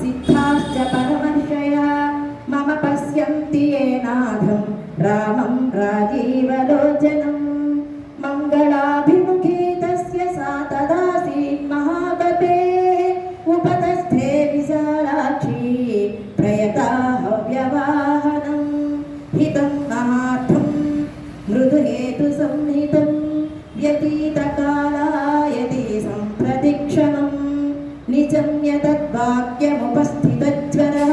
सिद्धाश्च परमर्षयः मम पश्यन्ति येनाथं रामं राजीवलोचनं मङ्गलाभिमुखे तस्य सा तदासीत् महागतेः उपतस्थे विशालाक्षी प्रयता हव्यवाहनं हितं महार्थं मृदुहेतुसंहितं व्यतीतकालायति सम्प्रतिक्षणं निजं यतद्वाक्यमुपस्थितज्वरः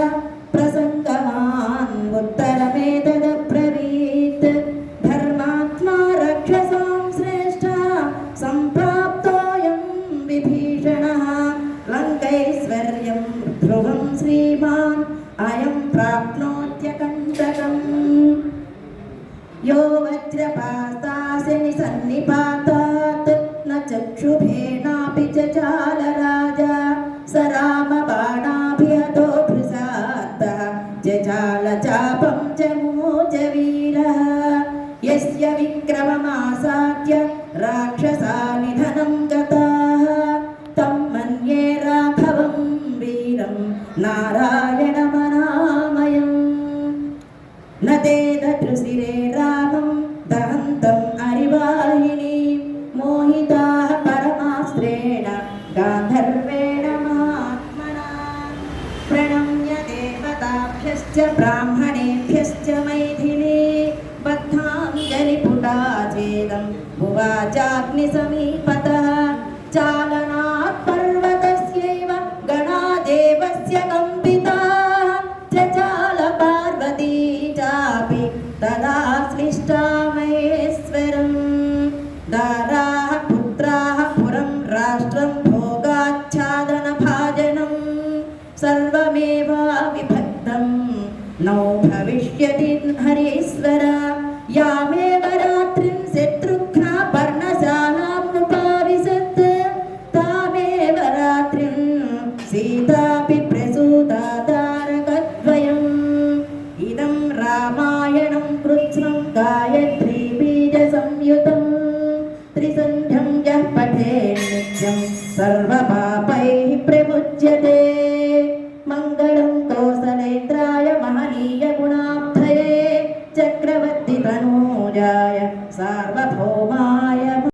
प्रसङ्गमान् उत्तरमेतदब्रवीत् धर्मात्मा रक्षसां श्रेष्ठः सम्प्राप्तोऽयं विभीषणः लङ्कैश्वर्यं ध्रुवं श्रीमान् अयं प्राप्नोत्यकण्टकम् यो वज्रपातास्य निसन्निपातात् न चक्षुभेनापि च चालराजा स रामबाणाभिहतो भृशार्दः जचालचापं च मोजवीरः यस्य विक्रममासाद्य राक्षसा निधनं गताः तं मन्ये राघवं वीरं नारायणमनामयम् न ते ददृशिरे रामं दहन्तम् अरिवाहिनी मोहिताः परमास्त्रेण गान्धर्वेण महात्मना प्रणम्य देवताभ्यश्च ब्राह्मणेभ्यश्च मैथिली बद्धाञ्जलिपुटा चेदं उवाचाग्निसमीपतः चालनात् पर्वतस्यैव गणादेवस्य कम्पिताः चचाल पार्वती चापि तदा स्लिष्टा महेश्वरम् दाराः पुत्राः पुरं राष्ट्रं भोगाच्छादनभाजनं सर्वमेवाविभक्तं नौ भविष्यति हरीश्वर यामेव रात्रिं शत्रुघ्ना पर्णशालामुपाविशत् तामेव रात्रिं सीतापि प्रसूता तारकद्वयम् इदं रामायणं कृत्स्नं गायत्रीबीजसंयुतं त्रिसन्ध्यं यः पठेत् नित्यं सर्वपापैः प्रमुच्यते।